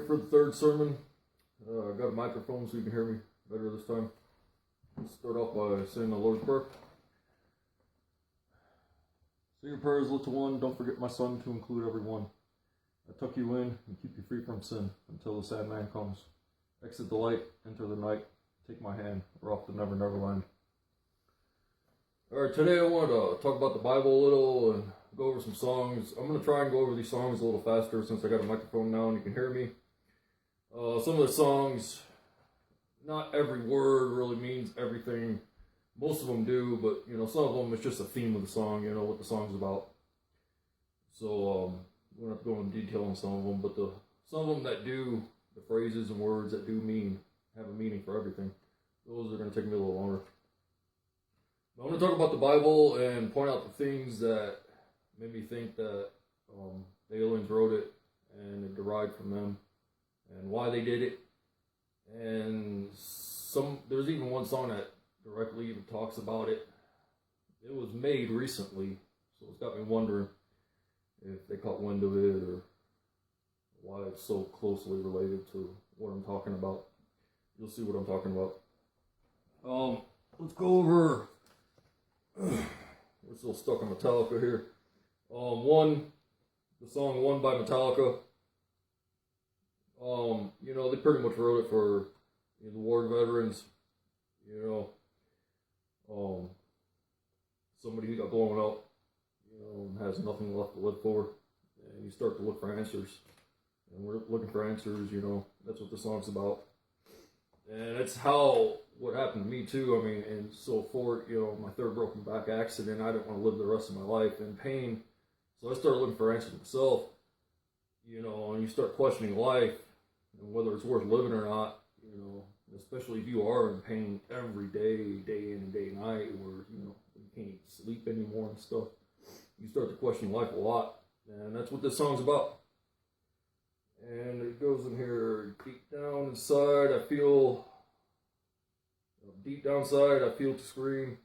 for the third sermon. I got a microphone so you can hear me better this time. Let's start off by saying the Lord's Prayer. Say your prayers, little one. Don't forget my son to include everyone. I tuck you in and keep you free from sin until the sad man comes. Exit the light, enter the night. Take my hand. We're off to Never Never Land. Alright, today I want to talk about the Bible a little and go over some songs. I'm going to try and go over these songs a little faster since I got a microphone now and you can hear me. Some of the songs, not every word really means everything. Most of them do, but some of them it's just a theme of the song, what the song's about. So we don't have to go into detail on some of them, but some of them that do, the phrases and words that do have a meaning for everything, those are going to take me a little longer. But I'm going to talk about the Bible and point out the things that made me think that the aliens wrote it and it derived from them and why they did it. And there's even one song that directly even talks about it. It was made recently, so it's got me wondering if they caught wind of it or why it's so closely related to what I'm talking about. You'll see what I'm talking about. Let's go over. We're still stuck on Metallica here. The song "One" by Metallica. They pretty much wrote it for the war veterans. Somebody who got blown up, and has nothing left to live for, and you start to look for answers. And we're looking for answers, that's what the song's about. And that's what happened to me too. And so for my third broken back accident, I didn't want to live the rest of my life in pain. So I started looking for answers myself, and you start questioning life and whether it's worth living or not, especially if you are in pain every day, day in and day night, where, you can't sleep anymore and stuff. You start to question life a lot, and that's what this song's about. And it goes in here, deep down inside, I feel to scream.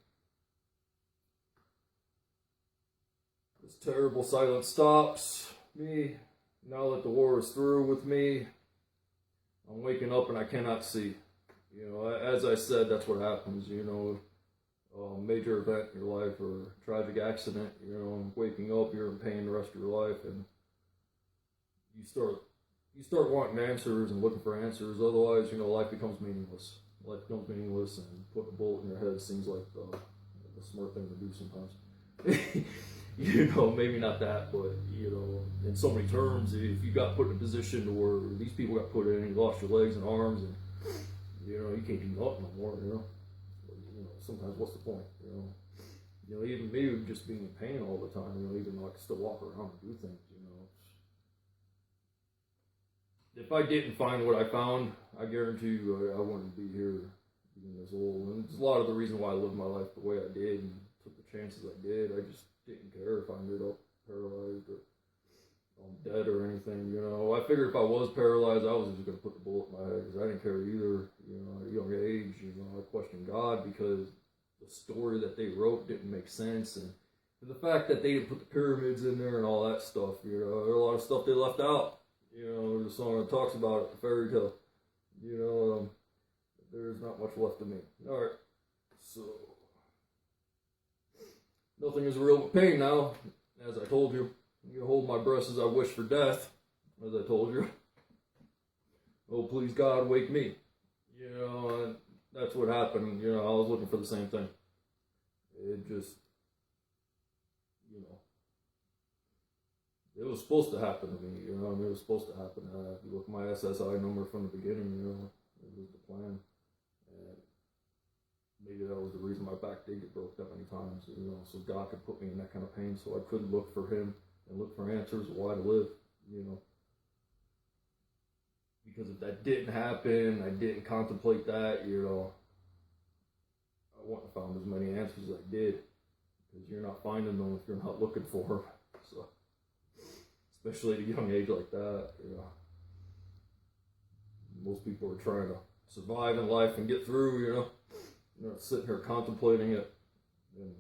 This terrible silence stops me. Now that the war is through with me, I'm waking up and I cannot see. As I said, that's what happens, a major event in your life or a tragic accident, waking up, you're in pain the rest of your life, and you start wanting answers and looking for answers. Otherwise, life becomes meaningless. Life becomes meaningless, and putting a bullet in your head seems like the smart thing to do sometimes. Maybe not that, but, in so many terms, if you got put in a position to where these people got put in, you lost your legs and arms, and, you can't do nothing no more, sometimes what's the point, even me just being in pain all the time, even though I can still walk around and do things, If I didn't find what I found, I guarantee you I wouldn't be here being this old. And it's a lot of the reason why I lived my life the way I did and took the chances I did. I just didn't care if I ended up paralyzed or dead or anything, I figured if I was paralyzed, I was just going to put the bullet in my head because I didn't care either, at a young age, I questioned God because the story that they wrote didn't make sense. And the fact that they didn't put the pyramids in there and all that stuff, there are a lot of stuff they left out. The song that talks about it, the fairy tale. There's not much left of me. Alright, so nothing is real but pain now, as I told you. You hold my breast as I wish for death, as I told you. Oh, please God, wake me. And that's what happened. I was looking for the same thing. It just, it was supposed to happen to me, it was supposed to happen. If you look at my SSI number from the beginning, it was the plan. And maybe that was the reason my back did get broke that many times, so God could put me in that kind of pain so I could look for Him and look for answers of why to live, Because if that didn't happen, I didn't contemplate that, I wouldn't have found as many answers as I did. Because you're not finding them if you're not looking for them. So, especially at a young age like that, Most people are trying to survive in life and get through, You're not sitting here contemplating it and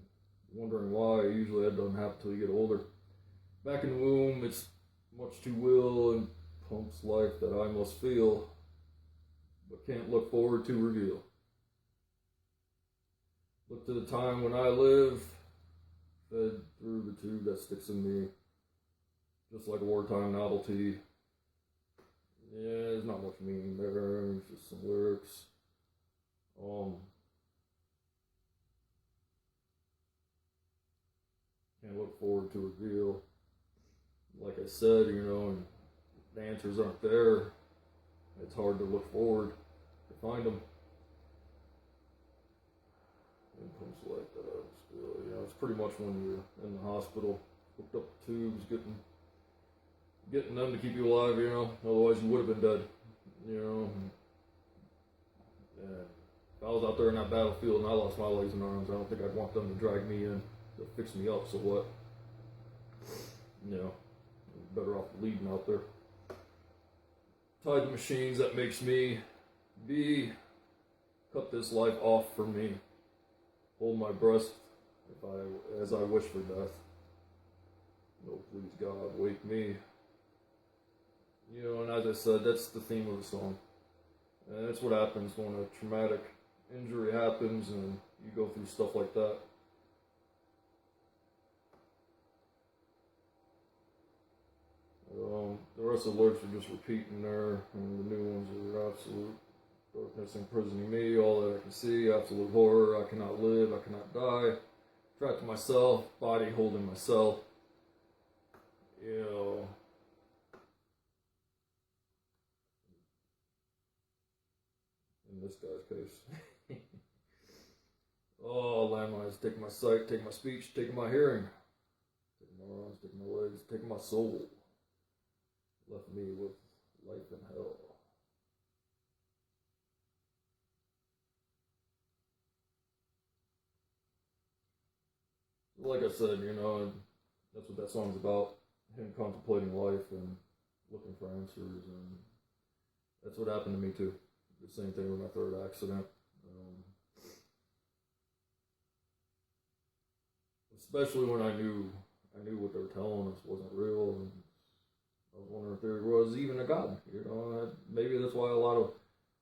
wondering why. Usually that doesn't happen until you get older. Back in the womb, it's much to will and pump's life that I must feel, but can't look forward to reveal. Look to the time when I live, fed through the tube that sticks in me, just like a wartime novelty. Yeah, there's not much meaning there, it's just some lyrics. Can't look forward to reveal. Like I said, and the answers aren't there. It's hard to look forward to find them. And pumps like that. Still, it's pretty much when you're in the hospital, hooked up to tubes, getting them to keep you alive. Otherwise you would have been dead. And if I was out there in that battlefield and I lost my legs and arms, I don't think I'd want them to drag me in to fix me up. So what? Better off bleeding out there. Tied to machines that makes me cut this life off for me. Hold my breath as I wish for death. No, please God, wake me. And as I said, that's the theme of the song. And that's what happens when a traumatic injury happens and you go through stuff like that. The rest of the lyrics are just repeating there, and the new ones are absolute darkness imprisoning me, all that I can see, absolute horror, I cannot live, I cannot die, trapped to myself, body holding myself. In this guy's case. Oh, landmines, taking my sight, taking my speech, taking my hearing, taking my arms, taking my legs, taking my soul. Left me with life in hell. Like I said, that's what that song's about. Him contemplating life and looking for answers, and that's what happened to me too. The same thing with my third accident. Especially when I knew what they were telling us wasn't real, and I was wondering if there was even a God. Maybe that's why a lot of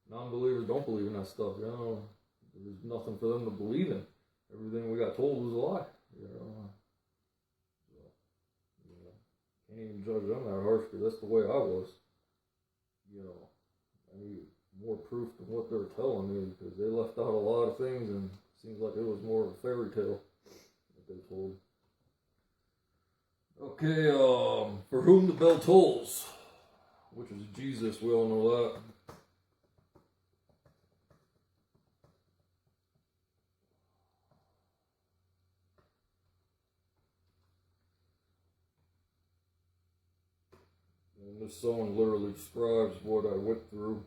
non-believers don't believe in that stuff. There's nothing for them to believe in. Everything we got told was a lie. Can't even judge them that harsh because that's the way I was. I need more proof than what they were telling me because they left out a lot of things and it seems like it was more of a fairy tale that they told. Okay, for whom the bell tolls, which is Jesus, we all know that. And this song literally describes what I went through,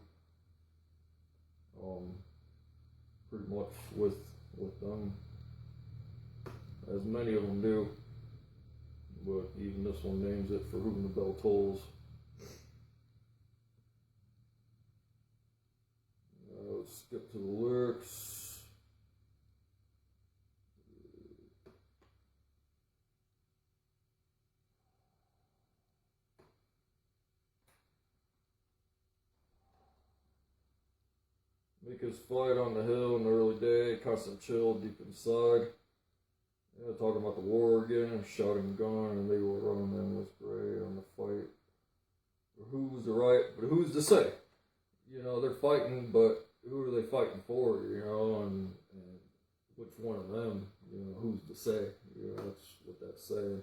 pretty much with them, as many of them do. But even this one names it for whom the bell tolls. Let's skip to the lyrics. Make us fight on the hill in the early day, constant chill deep inside. Talking about the war again, shouting gun, and they were running endless parade on the fight. Who's the right, but who's to say? They're fighting, but who are they fighting for, and which one of them, who's to say? That's what that's saying.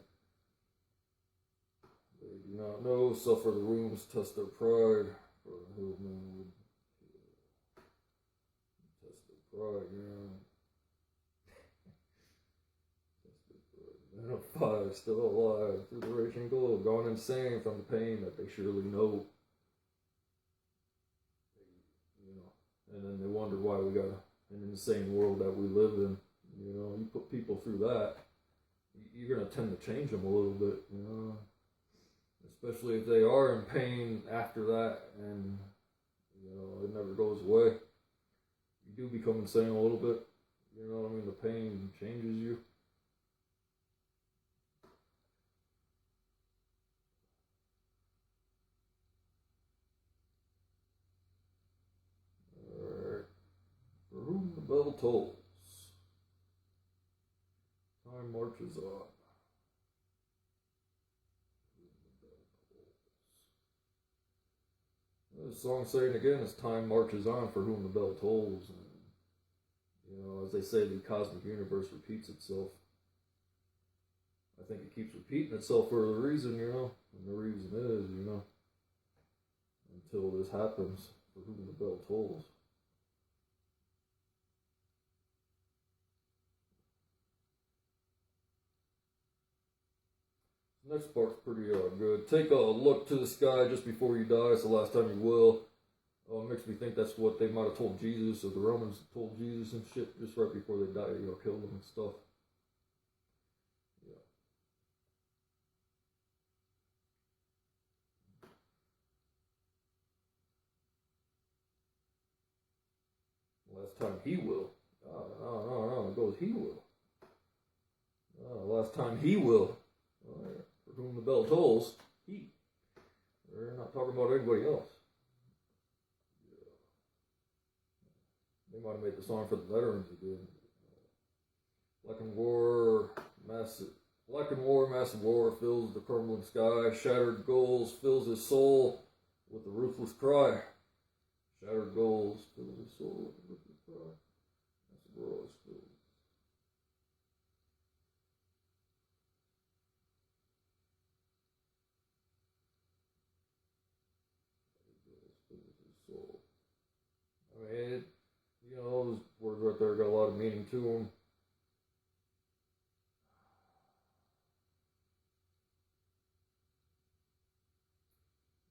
They do not know, suffer the wounds, test their pride, for the hillmen would test their pride, And a fire still alive through the raging globe, gone insane from the pain that they surely know. And then they wonder why we got an insane world that we live in. You put people through that, you're going to tend to change them a little bit, especially if they are in pain after that and, it never goes away. You do become insane a little bit, the pain changes you. bell tolls. Time marches on. The song saying again is time marches on for whom the bell tolls. And, as they say, the cosmic universe repeats itself. I think it keeps repeating itself for a reason, and the reason is, until this happens, for whom the bell tolls. The next part's pretty good. Take a look to the sky just before you die. It's the last time you will. It makes me think that's what they might have told Jesus, or the Romans told Jesus and shit just right before they died, killed him and stuff. Last time he will. No, it goes he will. Last time he will. For whom the bell tolls, he. We're not talking about anybody else. They might have made the song for the veterans again. Black and war, massive war fills the crumbling sky. Shattered goals fills his soul with a ruthless cry. Shattered goals fills his soul with a ruthless cry. Massive war is filled. I mean, those words right there got a lot of meaning to them.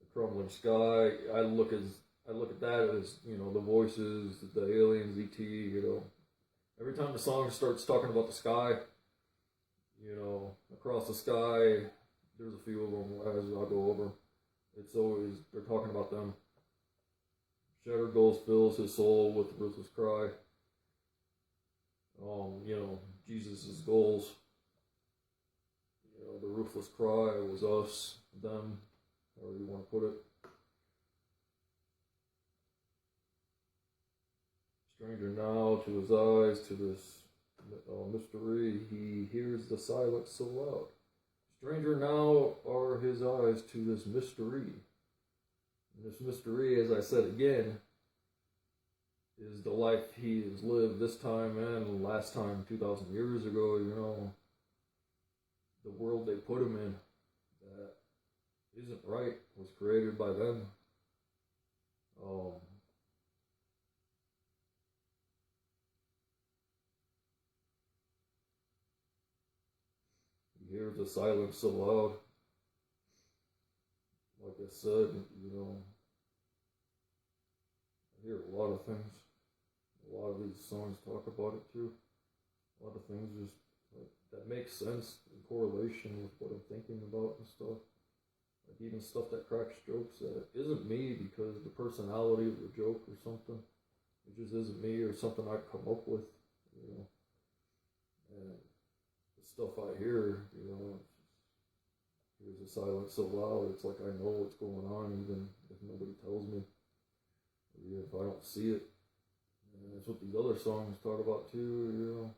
The crumbling sky. I look at that as the voices, the aliens, ET. Every time the song starts talking about the sky, across the sky, there's a few of them as I'll go over. It's always they're talking about them. Shattered goals fills his soul with a ruthless cry. Jesus' goals. The ruthless cry was us, them, however you want to put it. Stranger now to his eyes, to this mystery, he hears the silence so loud. Stranger now are his eyes to this mystery. And this mystery, as I said again, is the life he has lived this time and last time, 2,000 years ago, the world they put him in that isn't right was created by them. He hears the silence so loud. Like I said, I hear a lot of things. A lot of these songs talk about it too. A lot of things just that makes sense in correlation with what I'm thinking about and stuff. Like even stuff that cracks jokes that isn't me because the personality of the joke or something. It just isn't me or something I come up with, And the stuff I hear, here's the silence so loud, it's like I know what's going on even if nobody tells me. Or if I don't see it. And that's what these other songs talk about too,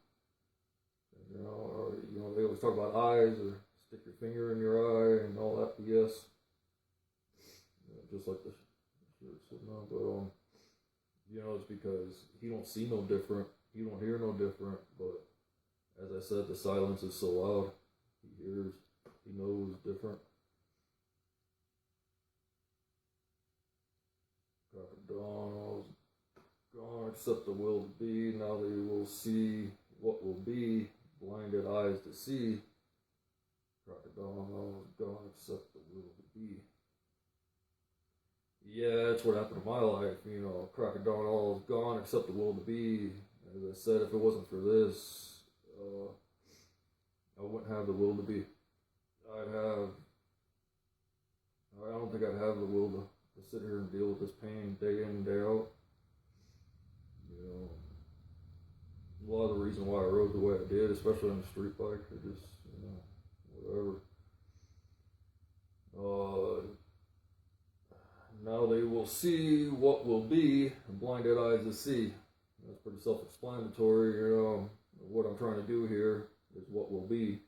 or they always talk about eyes or stick your finger in your eye and all that BS. Just like the shirt sitting on, but it's because he don't see no different, he don't hear no different. But as I said, the silence is so loud. He hears, he knows different. Crack of dawn, all's gone except the will to be. Now they will see what will be. Blinded eyes to see. Crack of dawn, all's gone except the will to be. Yeah, that's what happened in my life. Crack of dawn, all's gone except the will to be. As I said, if it wasn't for this, I wouldn't have the will to be. I don't think I'd have the will to sit here and deal with this pain day in, day out. A lot of the reason why I rode the way I did, especially on the street bike, or just, whatever. Now they will see what will be, and blinded eyes to see. That's pretty pretty self-explanatory. What I'm trying to do here is what will be,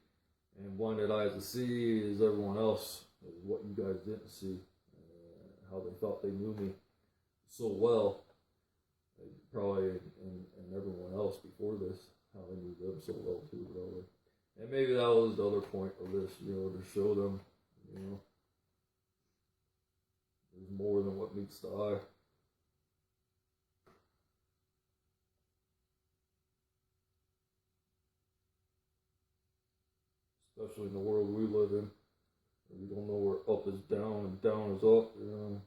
and blinded eyes to see is everyone else, is what you guys didn't see, how they thought they knew me so well, probably, and everyone else before this, how they knew them so well too, probably. And maybe that was the other point of this, to show them, there's more than what meets the eye. Especially in the world we live in, where you don't know where up is down and down is up, You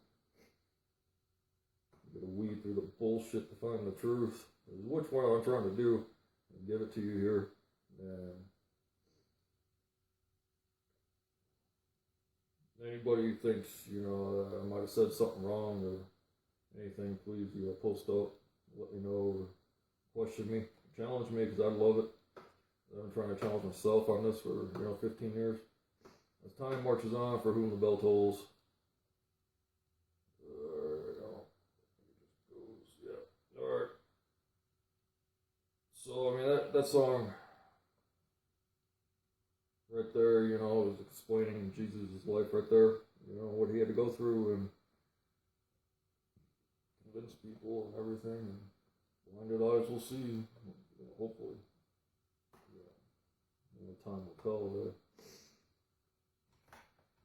gotta weed through the bullshit to find the truth. Which one I'm trying to do, and give it to you here. And anybody who thinks, I might have said something wrong or anything, please, post up, let me know, or question me, challenge me, because I love it. I've been trying to challenge myself on this for, 15 years. As time marches on, for whom the bell tolls. Yeah. Alright. So, that song right there, is explaining Jesus' life right there. What he had to go through and convince people and everything. And blinded eyes will see, hopefully. Time will tell that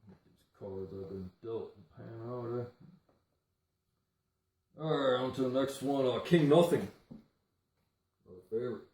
these cards have been dealt and pan out. Alright, on to the next one. King Nothing. Another favorite.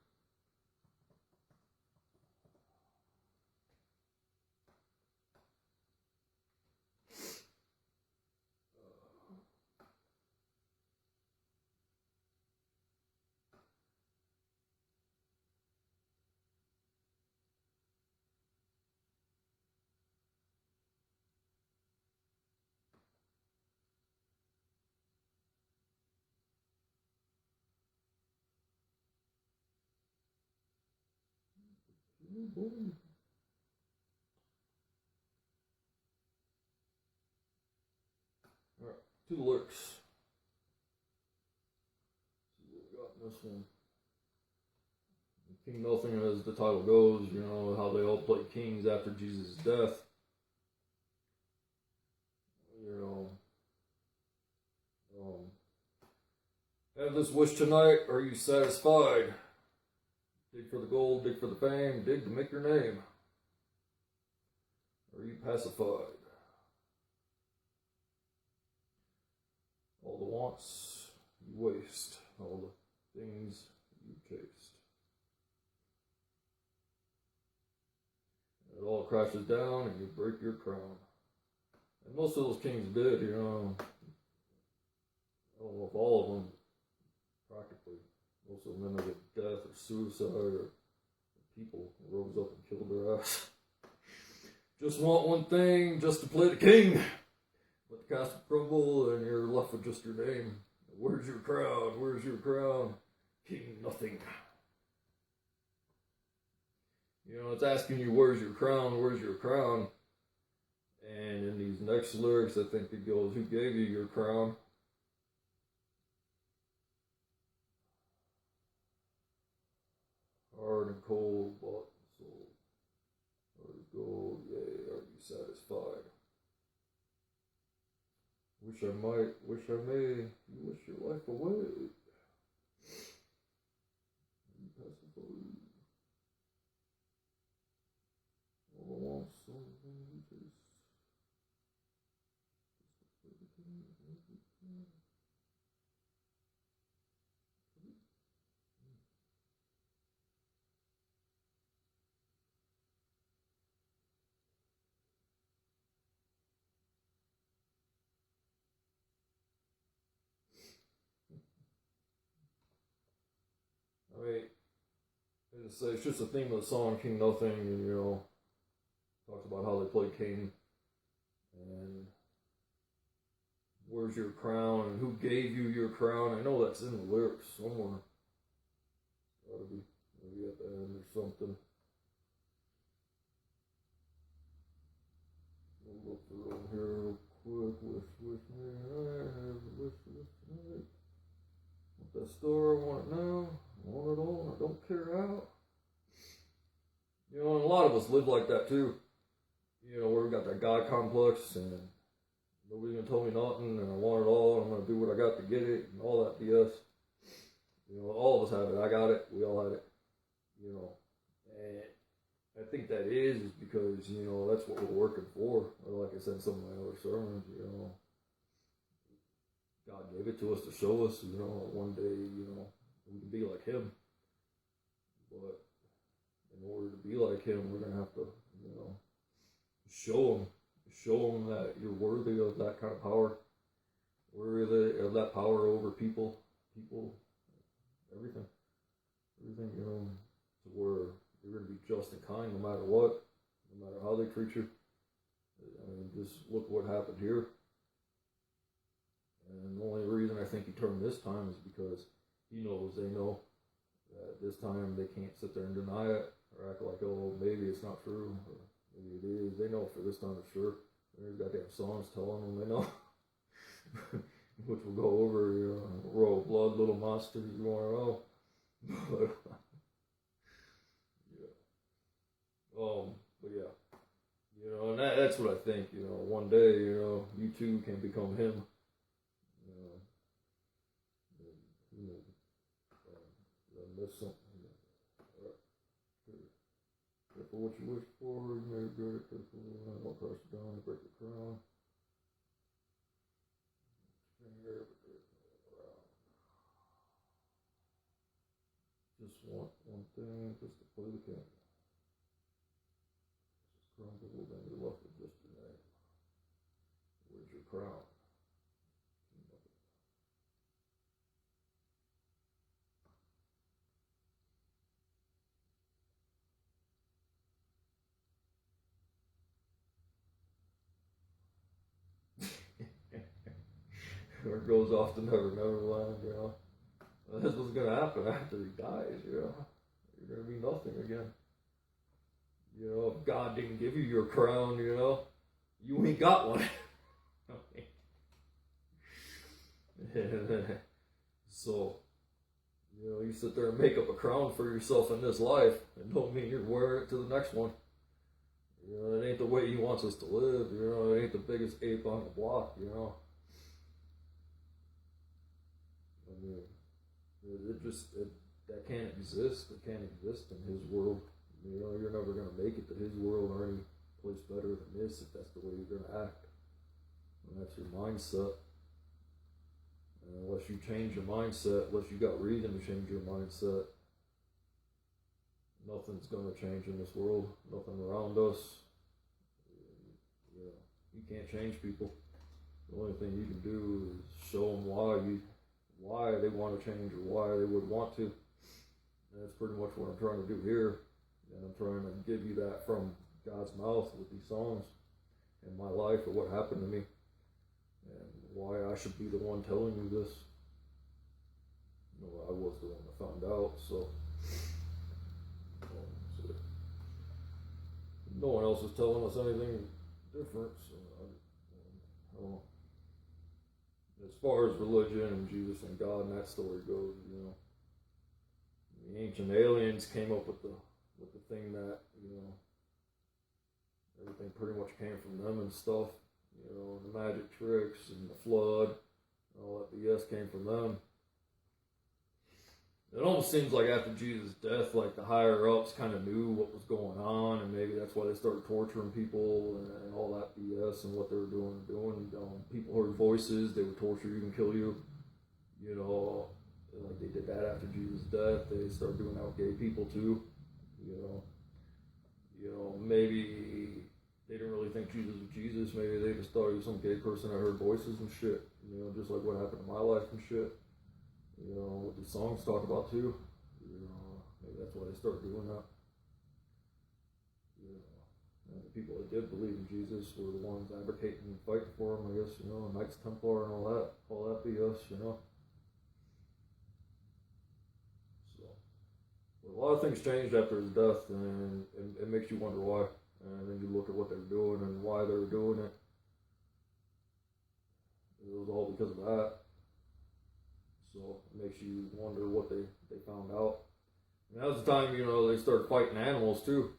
Alright, two lyrics. See what we got in this one. King Nothing, as the title goes, how they all played kings after Jesus' death. Have this wish tonight, are you satisfied? Dig for the gold, dig for the fame, dig to make your name. Are you pacified? All the wants you waste, all the things you chased. It all crashes down and you break your crown. And most of those kings did, I don't know if all of them, practically. Most of them ended with death or suicide, or people rose up and killed their ass. Just want one thing, just to play the king. Let the castle crumble and you're left with just your name. Where's your crown? Where's your crown? King Nothing. It's asking you, where's your crown? Where's your crown? And in these next lyrics, I think it goes, who gave you your crown? Hard and cold, bought and sold. Hard as gold, yea, are you satisfied? Wish I might, wish I may, you wish your life away. You pacified. All the wants, all the things you chase. It's just the theme of the song, King Nothing, and talks about how they play king, and where's your crown, and who gave you your crown. I know that's in the lyrics somewhere. Gotta be maybe at the end or something. We'll look around here real quick. Wish me, I have a wish tonight. Want that store, I want it now. want it all, I don't care how. You know, and a lot of us live like that too. You know, where we got that God complex and nobody's gonna tell me nothing and I want it all, I'm gonna do what I got to get it and all that BS. You know, all of us have it. I got it, we all had it. You know. And I think that is because, you know, that's what we're working for. Or like I said in some of my other sermons, you know. God gave it to us to show us, you know, one day, you know, we can be like him. But in order to be like him, we're going to have to, you know, show him that you're worthy of that kind of power, worthy of that power over people, everything, you know, to where you're going to be just and kind no matter what, no matter how they treat you. I mean, just look what happened here. And the only reason I think he turned this time is because he knows they know that this time they can't sit there and deny it or act like, oh, maybe it's not true, or maybe it is. They know for this time for sure. There's goddamn songs telling them they know, which we'll go over, you know, royal blood, little monsters, you want to know. But yeah, you know, and that's what I think, you know, one day, you know, you too can become him. That's something. Alright. Careful what you wish for, you may regret it. Careful, don't crush it down to break the crown. Finger, just want one thing, just to play the king. Just crumble, then you're left with just your name. Where's your crown? Or goes off to Never Land, you know. That's what's gonna happen after he dies, you know. You're gonna be nothing again. You know, if God didn't give you your crown, you know, you ain't got one. So, you know, you sit there and make up a crown for yourself in this life, and don't mean you're wearing it to the next one. You know, it ain't the way he wants us to live, you know, it ain't the biggest ape on the block, you know. I mean, that can't exist. It can't exist in his world. You know, you're never gonna make it to his world or any place better than this if that's the way you're gonna act. And that's your mindset. And unless you change your mindset, unless you got reason to change your mindset, nothing's gonna change in this world. Nothing around us. You know, you can't change people. The only thing you can do is show them why they want to change or why they would want to. And that's pretty much what I'm trying to do here. And I'm trying to give you that from God's mouth with these songs and my life or what happened to me and why I should be the one telling you this. You know, I was the one that found out, so no one else is telling us anything different, so I don't know. As far as religion and Jesus and God and that story goes, you know, the ancient aliens came up with the thing that, you know, everything pretty much came from them and stuff. You know, the magic tricks and the flood, and all that BS came from them. It almost seems like after Jesus' death, like the higher ups kind of knew what was going on, and maybe that's why they started torturing people and all that BS and what they were doing. People heard voices, they would torture you and kill you. You know, like they did that after Jesus' death. They started doing that with gay people too. You know, maybe they didn't really think Jesus was Jesus. Maybe they just thought he was some gay person that heard voices and shit. You know, just like what happened in my life and shit. You know, what the songs talk about too. You know, maybe that's why they started doing that. You know, and the people that did believe in Jesus were the ones advocating and fighting for him, I guess, you know, Knights Templar and all that BS, you know. So, but a lot of things changed after his death, and it makes you wonder why. And then you look at what they were doing and why they were doing it. It was all because of that. So, So it makes you wonder what they found out. And that was the time, they started fighting animals too.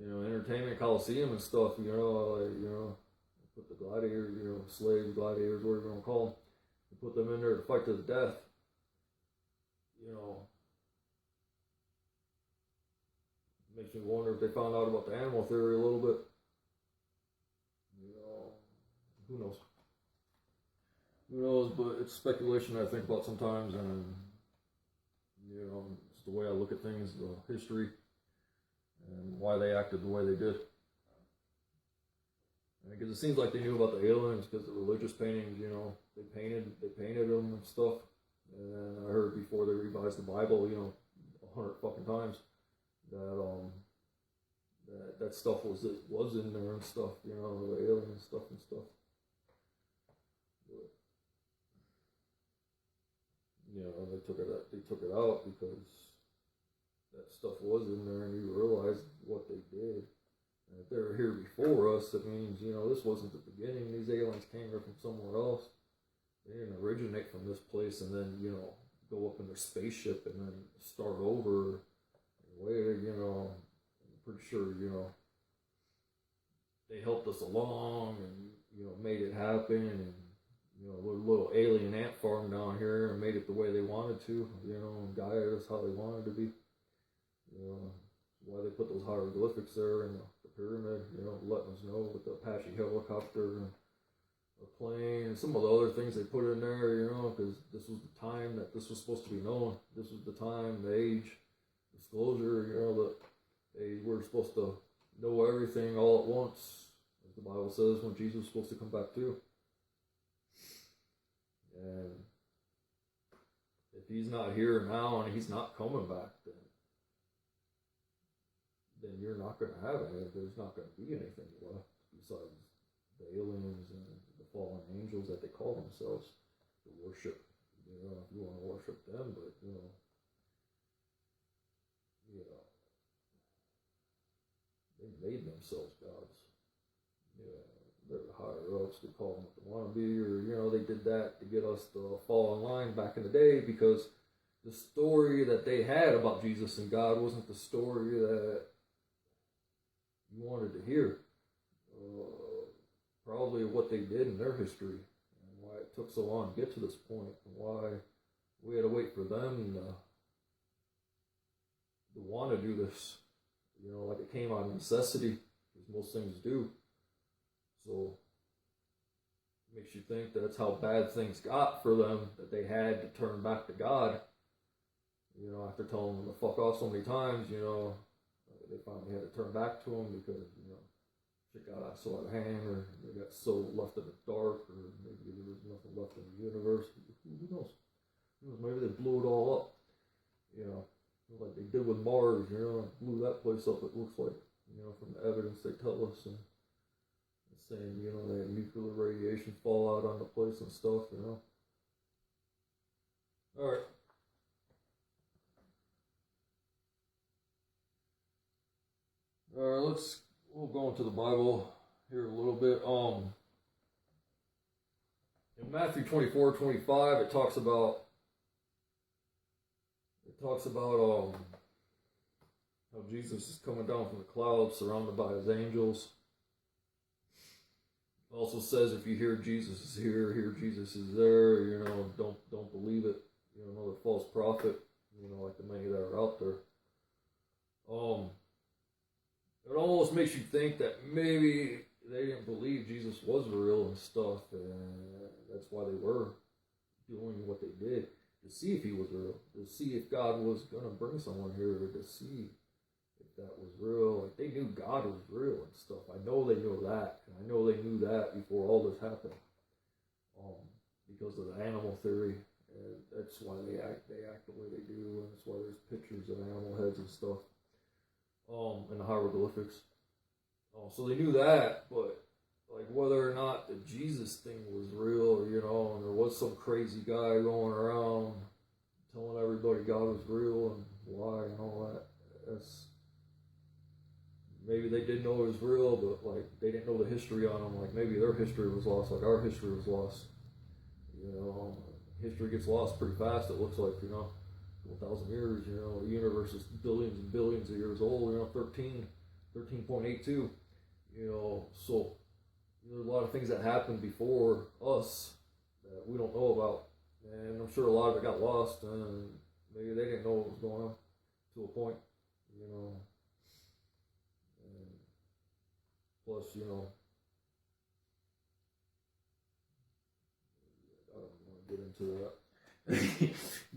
Entertainment Coliseum and stuff, put the gladiators, slaves, gladiators, whatever you want to call them, and put them in there to fight to the death. Makes me wonder if they found out about the animal theory a little bit. Who knows? Who knows? But it's speculation I think about sometimes, and it's the way I look at things, the history, and why they acted the way they did. Because it seems like they knew about the aliens because the religious paintings, they painted them and stuff. And I heard before they revised the Bible, 100 fucking times, that stuff was in there and stuff, the alien stuff and stuff. But, they took it out because that stuff was in there, and you realize what they did. And if they were here before us, it means, this wasn't the beginning. These aliens came here from somewhere else. They didn't originate from this place and then, go up in their spaceship and then start over. I'm pretty sure, they helped us along and, made it happen. And, a little alien ant farm down here and made it the way they wanted to, and guided us how they wanted to be. Why they put those hieroglyphics there in the pyramid, letting us know with the Apache helicopter and a plane and some of the other things they put in there, because this was the time that this was supposed to be known. This was the time, the age, disclosure, that they were supposed to know everything all at once, as the Bible says, when Jesus was supposed to come back too. And if he's not here now and he's not coming back, then you're not going to have any. There's not going to be anything left besides the aliens and the fallen angels that they call themselves to worship. If you want to worship them, but they made themselves gods. They're the higher ups. They call them what they want to be, or they did that to get us to fall in line back in the day because the story that they had about Jesus and God wasn't the story that you wanted to hear. Probably what they did in their history and why it took so long to get to this point and why we had to wait for them to want to do this. Like it came out of necessity, as most things do. So it makes you think that's how bad things got for them, that they had to turn back to God. After telling them to fuck off so many times, they finally had to turn back to him because, shit got so out of hand, or they got so left in the dark, or maybe there was nothing left in the universe. Who knows? Maybe they blew it all up, like they did with Mars, blew that place up, it looks like, from the evidence they tell us, and it's saying, they had nuclear radiation fall out on the place and stuff, Alright. Alright, we'll go into the Bible here a little bit. In Matthew 24:25, it talks about how Jesus is coming down from the clouds surrounded by his angels. It also says if you hear Jesus is here, hear Jesus is there, don't believe it. Another false prophet, like the many that are out there. It almost makes you think that maybe they didn't believe Jesus was real and stuff, and that's why they were doing what they did, to see if he was real, to see if God was going to bring someone here, to see if that was real. Like, they knew God was real and stuff. I know they knew that, and I know they knew that before all this happened, because of the animal theory, and that's why they act the way they do, and that's why there's pictures of animal heads and stuff. In the hieroglyphics. So they knew that, but like whether or not the Jesus thing was real, and there was some crazy guy going around telling everybody God was real and why and all that. That's maybe they didn't know it was real, but like they didn't know the history on them. Like maybe their history was lost, like our history was lost. history gets lost pretty fast. It looks like, 1,000 years, the universe is billions and billions of years old, 13.82, so there's a lot of things that happened before us that we don't know about. And I'm sure a lot of it got lost, and maybe they didn't know what was going on to a point, And plus, I don't want to get into that.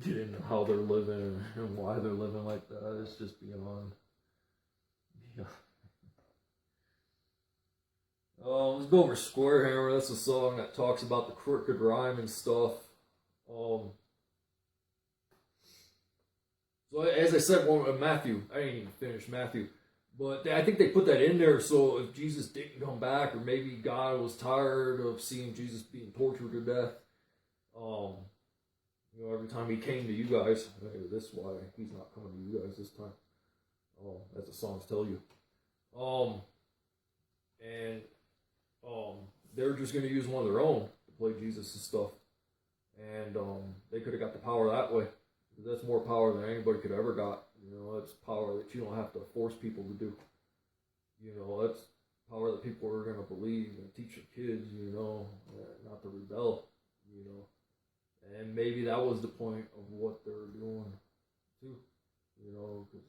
Get into how they're living and why they're living like that. It's just beyond. Yeah. Let's go over Square Hammer. That's a song that talks about the crooked rhyme and stuff. So as I said, Matthew, I didn't even finish Matthew, but I think they put that in there so if Jesus didn't come back, or maybe God was tired of seeing Jesus being tortured to death, every time he came to you guys, this is why he's not coming to you guys this time. As the songs tell you. They're just going to use one of their own to play Jesus and stuff. And they could have got the power that way. That's more power than anybody could ever got. That's power that you don't have to force people to do. That's power that people are going to believe and teach their kids, not to rebel, And maybe that was the point of what they're doing, too, because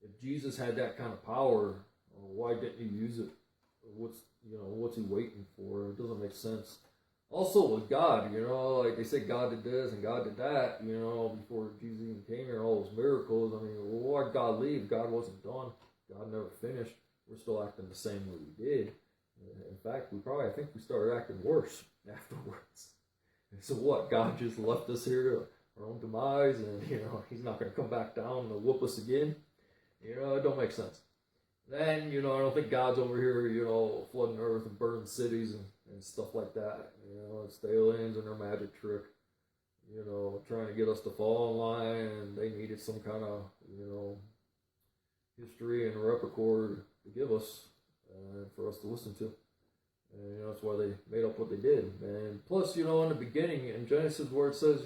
if Jesus had that kind of power, why didn't he use it? What's he waiting for? It doesn't make sense. Also with God, like they say God did this and God did that, before Jesus even came here, all those miracles. I mean, why did God leave? God wasn't done. God never finished. We're still acting the same way we did. In fact, I think we started acting worse afterwards. And so what? God just left us here to our own demise, and he's not going to come back down and whoop us again. It don't make sense. Then, I don't think God's over here, flooding earth and burning cities and stuff like that. It's the aliens and their magic trick, trying to get us to fall in line, and they needed some kind of, history and repertoire to give us, for us to listen to. And, that's why they made up what they did. And plus, in the beginning, in Genesis, where it says,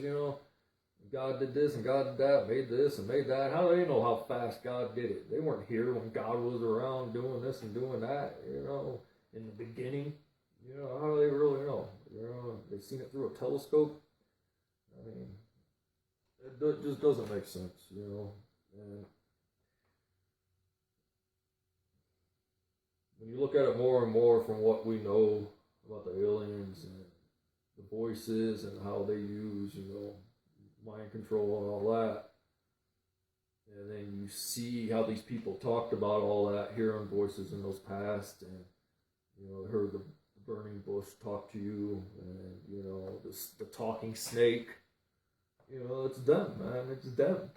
God did this and God did that, made this and made that. How do they know how fast God did it? They weren't here when God was around doing this and doing that, in the beginning. How do they really know? They've seen it through a telescope. I mean, it just doesn't make sense, And when you look at it more and more from what we know about the aliens and the voices and how they use, mind control and all that, and then you see how these people talked about all that, hearing voices in those past, and heard the burning bush talk to you, and the talking snake. It's them, man. It's them.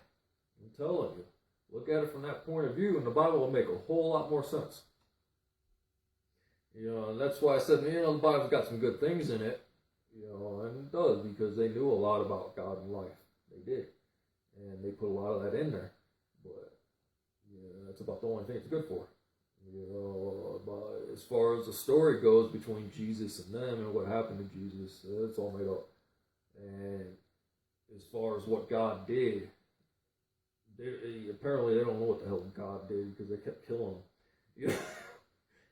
I'm telling you. Look at it from that point of view, and the Bible will make a whole lot more sense. And that's why I said, the Bible's got some good things in it. And it does, because they knew a lot about God and life. They did. And they put a lot of that in there. But, that's about the only thing it's good for. But as far as the story goes between Jesus and them and what happened to Jesus, it's all made up. And as far as what God did, apparently they don't know what the hell God did, because they kept killing him.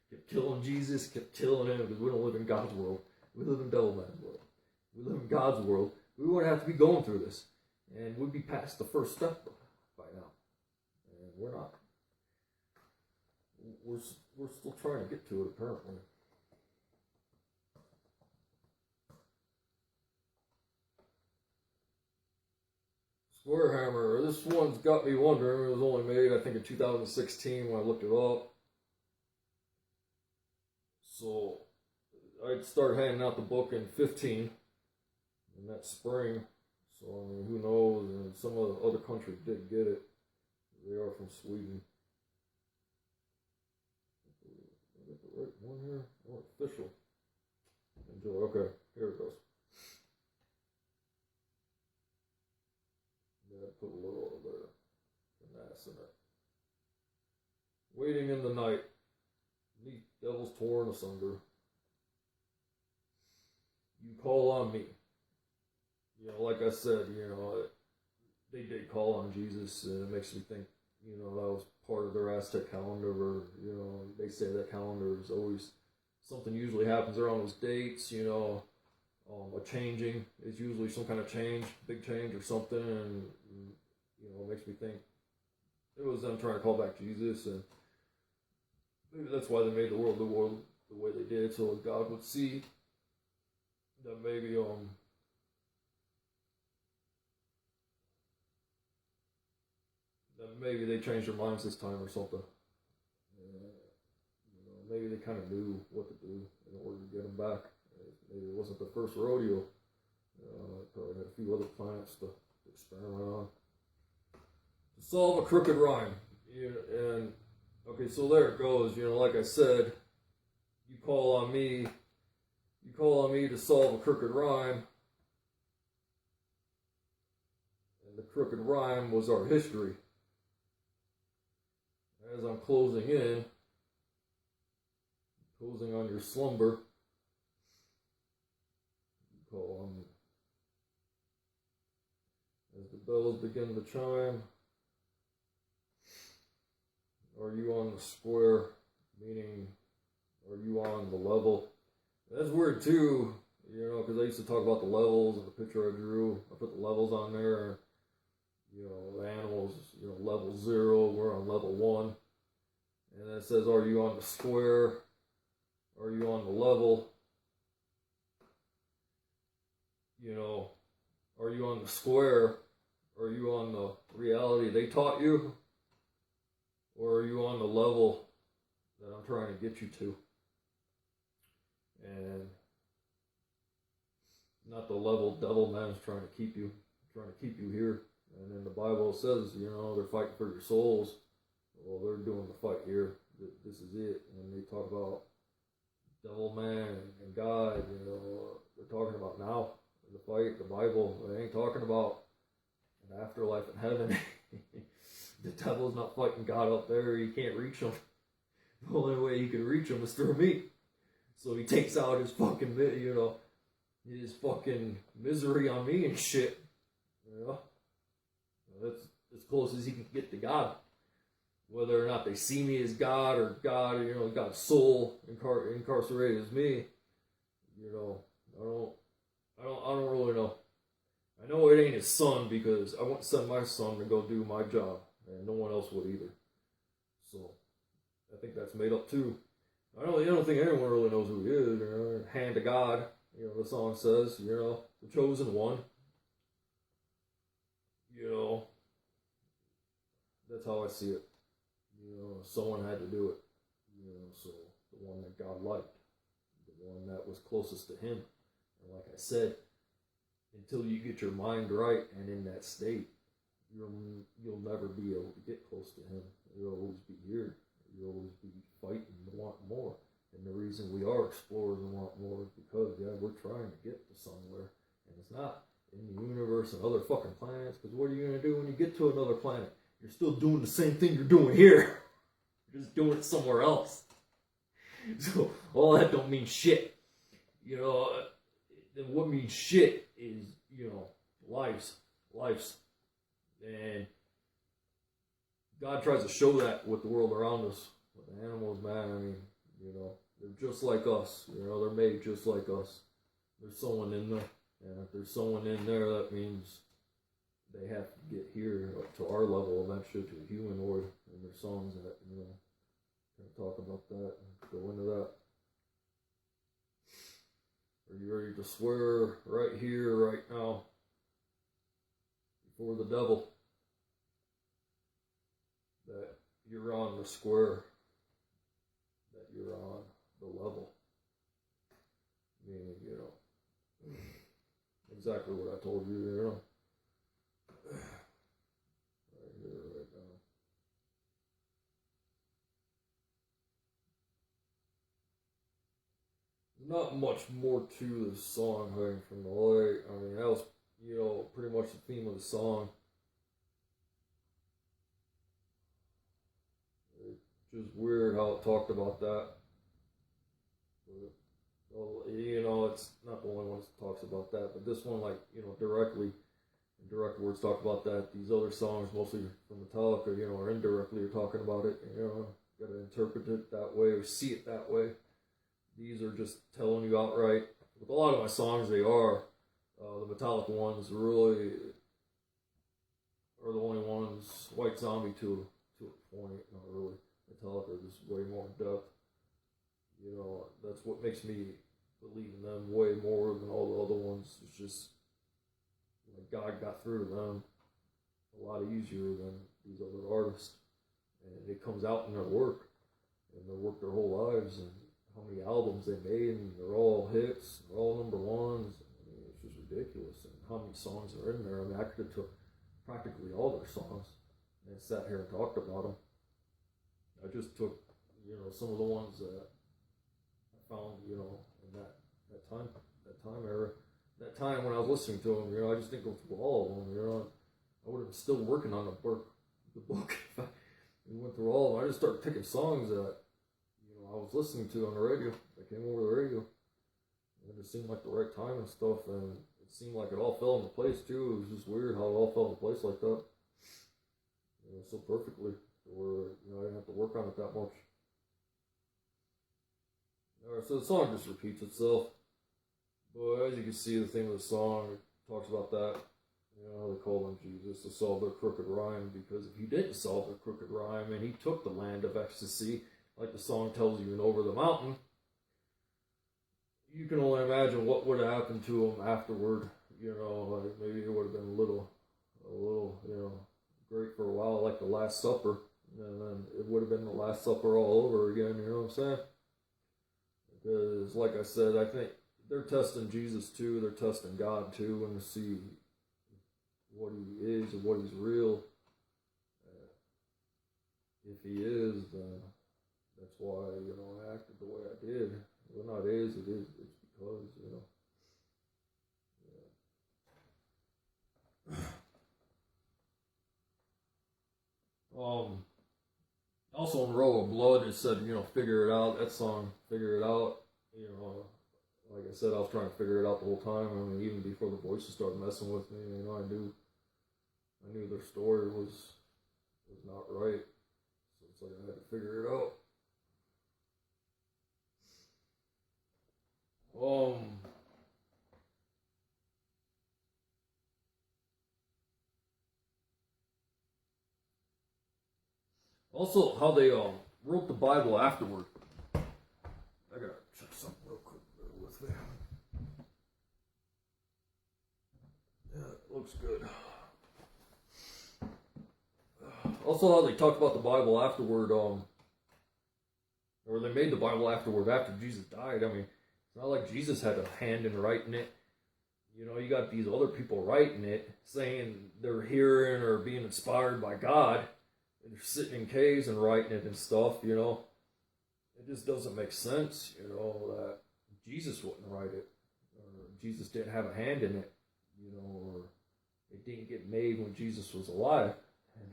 Kept killing Jesus, kept killing him, because we don't live in God's world. We live in devil man's world. We live in God's world. We wouldn't have to be going through this. And we'd be past the first step by now. And we're not. We're still trying to get to it, apparently. Square Hammer. This one's got me wondering. It was only made, I think, in 2016 when I looked it up. So I'd start handing out the book in 15, in that spring. So, I mean, who knows? And some of the other countries did get it. They are from Sweden. I got the right one here. Oh, official. Enjoy. Okay, here it goes. Yeah, put a little over there. Finesse in it. Waiting in the night. Neat devils torn asunder. You call on me, like I said, they did call on Jesus, and it makes me think, that was part of their Aztec calendar, or, they say that calendar is always, something usually happens around those dates, a changing is usually some kind of change, big change or something, and, it makes me think it was them trying to call back Jesus, and maybe that's why they made the world the way they did, so God would see that maybe they changed their minds this time or something. Maybe they kind of knew what to do in order to get them back. Maybe it wasn't the first rodeo. Probably had a few other planets to experiment on. To solve a crooked rhyme. And, okay, so there it goes. Like I said, you call on me to solve a crooked rhyme. And the crooked rhyme was our history. As I'm closing on your slumber, you call on me. As the bells begin to chime, are you on the square? Meaning, are you on the level? That's weird too, because I used to talk about the levels in the picture I drew. I put the levels on there. The animals, level 0, we're on level 1. And then it says, are you on the square? Are you on the level? Are you on the square? Are you on the reality they taught you? Or are you on the level that I'm trying to get you to? And not the level devil man's trying to keep you here. And then the Bible says, they're fighting for your souls. Well, they're doing the fight here. This is it. And they talk about devil man and God, they're talking about now. The fight, the Bible, they ain't talking about an afterlife in heaven. The devil's not fighting God up there. He can't reach him. The only way he can reach him is through me. So he takes out his fucking, his fucking misery on me and shit. That's as close as he can get to God. Whether or not they see me as God, or God, God's soul incarcerated as me, I don't really know. I know it ain't his son, because I wouldn't send my son to go do my job, and no one else would either. So I think that's made up too. I don't think anyone really knows who he is. Hand of God, the song says, the chosen one. That's how I see it. Someone had to do it. So the one that God liked, the one that was closest to him. And like I said, until you get your mind right and in that state, you'll never be able to get close to him. You'll always be here. You'll always be fighting to want more. And the reason we are explorers and want more is because, we're trying to get to somewhere. And it's not in the universe and other fucking planets, because what are you going to do when you get to another planet? You're still doing the same thing you're doing here. You're just doing it somewhere else. So all that don't mean shit. Then what means shit is, lives. And God tries to show that with the world around us. With the animals, man, they're just like us. They're made just like us. There's someone in there. And if there's someone in there, that means they have to get here to our level eventually, to the humanoid. And there's songs that, can talk about that and go into that. Are you ready to swear right here, right now, before the devil, that you're on the square, that you're on the level? Meaning, exactly what I told you, right here, right now. Not much more to the song, Hiding from the Light. That was, pretty much the theme of the song. It's just weird how it talked about that. But You know, it's not the only one that talks about that, but this one, like, you know, directly, in direct words talk about that. These other songs, mostly from Metallica, you know, or indirectly are talking about it. You know, got to interpret it that way or see it that way. These are just telling you outright. With a lot of my songs, they are. The Metallica ones really are the only ones. White Zombie to a point, not really. Metallica is way more in depth. You know, that's what makes me believe in them way more than all the other ones. It's just like God got through to them a lot easier than these other artists, and it comes out in their work, and they work their whole lives, and how many albums they made, and they're all hits, they're all number ones. I mean, it's just ridiculous, and how many songs are in there. I mean, I could have took practically all their songs and sat here and talked about them. I just took, you know, some of the ones that I found, you know, in that time era, that time when I was listening to them. You know, I just didn't go through all of them. You know, I would have been still working on the book if I went through all of them. I just started picking songs that, you know, I was listening to on the radio. I came over the radio, and it seemed like the right time and stuff, and it seemed like it all fell into place too. It was just weird how it all fell into place like that, you know, so perfectly, where, you know, I didn't have to work on it that much. Alright, so the song just repeats itself. But as you can see, the theme of the song talks about that. You know, they call him Jesus to solve their crooked rhyme, because if he didn't solve their crooked rhyme and he took the land of ecstasy, like the song tells you in Over the Mountain, you can only imagine what would have happened to him afterward. You know, like maybe it would have been a little, you know, great for a while, like the Last Supper. And then it would have been the Last Supper all over again, you know what I'm saying? Because, like I said, I think they're testing Jesus too. They're testing God too, and to see what he is and what he's real. If he is, then that's why, you know, I acted the way I did. Well, not is, it is. It's because, you know. Yeah. Also in Row of Blood, it said, you know, figure it out. That song, figure it out. You know, like I said, I was trying to figure it out the whole time. I mean, even before the voices started messing with me, you know, I knew their story was not right. So it's like I had to figure it out. Also, how they wrote the Bible afterward. I gotta check something real quick. Bear with me. Yeah, it looks good. Also, how they talked about the Bible afterward, or they made the Bible afterward after Jesus died. I mean, it's not like Jesus had a hand in writing it. You know, you got these other people writing it, saying they're hearing or being inspired by God. And they're sitting in caves and writing it and stuff, you know. It just doesn't make sense, you know, that Jesus wouldn't write it. Or Jesus didn't have a hand in it, you know, or it didn't get made when Jesus was alive.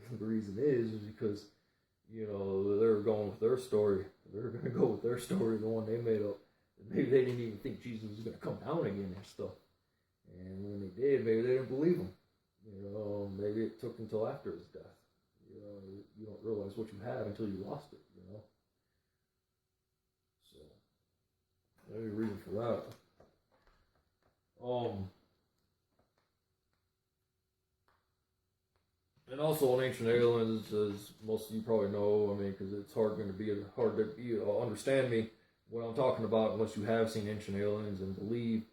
And the reason is because, you know, they were going with their story. They're going to go with their story, the one they made up. Maybe they didn't even think Jesus was going to come down again and stuff. And when they did, maybe they didn't believe him. You know, maybe it took until after his death. You know, you don't realize what you have until you lost it, you know. So, maybe a reason for that. And also in Ancient Aliens, as most of you probably know, I mean, because it's hard to understand me what I'm talking about unless you have seen Ancient Aliens and believe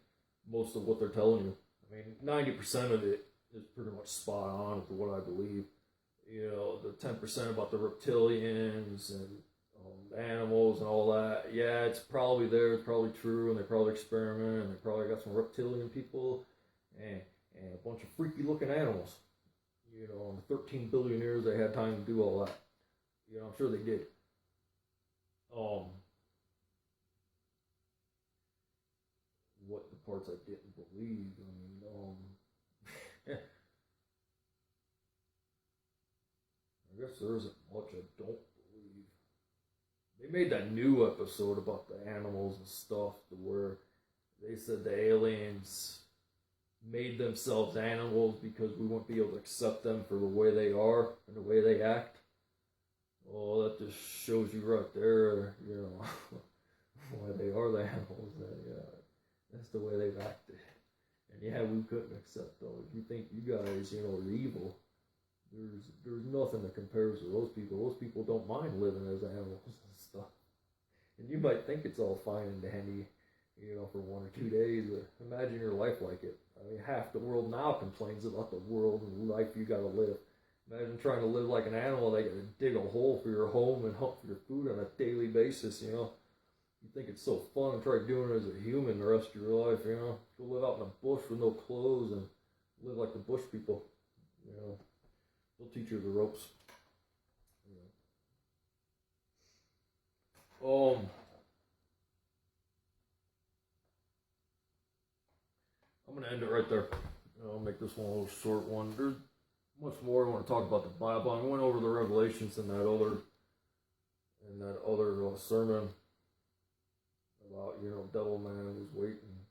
most of what they're telling you. I mean, 90% of it is pretty much spot on with what I believe. You know, the 10% about the reptilians and animals and all that. Yeah, it's probably there. It's probably true, and they probably experiment, and they probably got some reptilian people and a bunch of freaky looking animals. You know, the 13 billion years they had time to do all that. You know, I'm sure they did. What the parts I didn't believe. I mean, I guess there isn't much I don't believe. made that new episode about the animals and stuff, to where they said the aliens made themselves animals because we won't be able to accept them for the way they are and the way they act. Oh, that just shows you right there, why they are the animals. That's the way they've acted. And yeah, we couldn't accept those. If you think you guys, are evil, there's nothing that compares to those people. Those people don't mind living as animals and stuff. And you might think it's all fine and dandy, for 1 or 2 days, but imagine your life like it. I mean, half the world now complains about the world and the life you gotta live. Imagine trying to live like an animal. They gotta dig a hole for your home and hunt for your food on a daily basis, You think it's so fun and try doing it as a human the rest of your life, Go live out in the bush with no clothes and live like the bush people, They'll teach you the ropes. I'm gonna end it right there. I'll make this one a little short one. There's much more I want to talk about the Bible. I went over the Revelations in that other sermon about devil man was waiting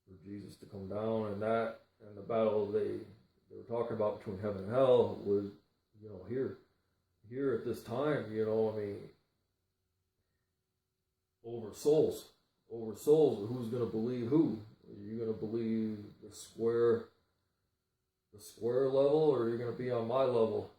for Jesus to come down, and the battle they were talking about between heaven and hell was here at this time. Over souls. Who's gonna believe who? Are you gonna believe the square level, or are you gonna be on my level?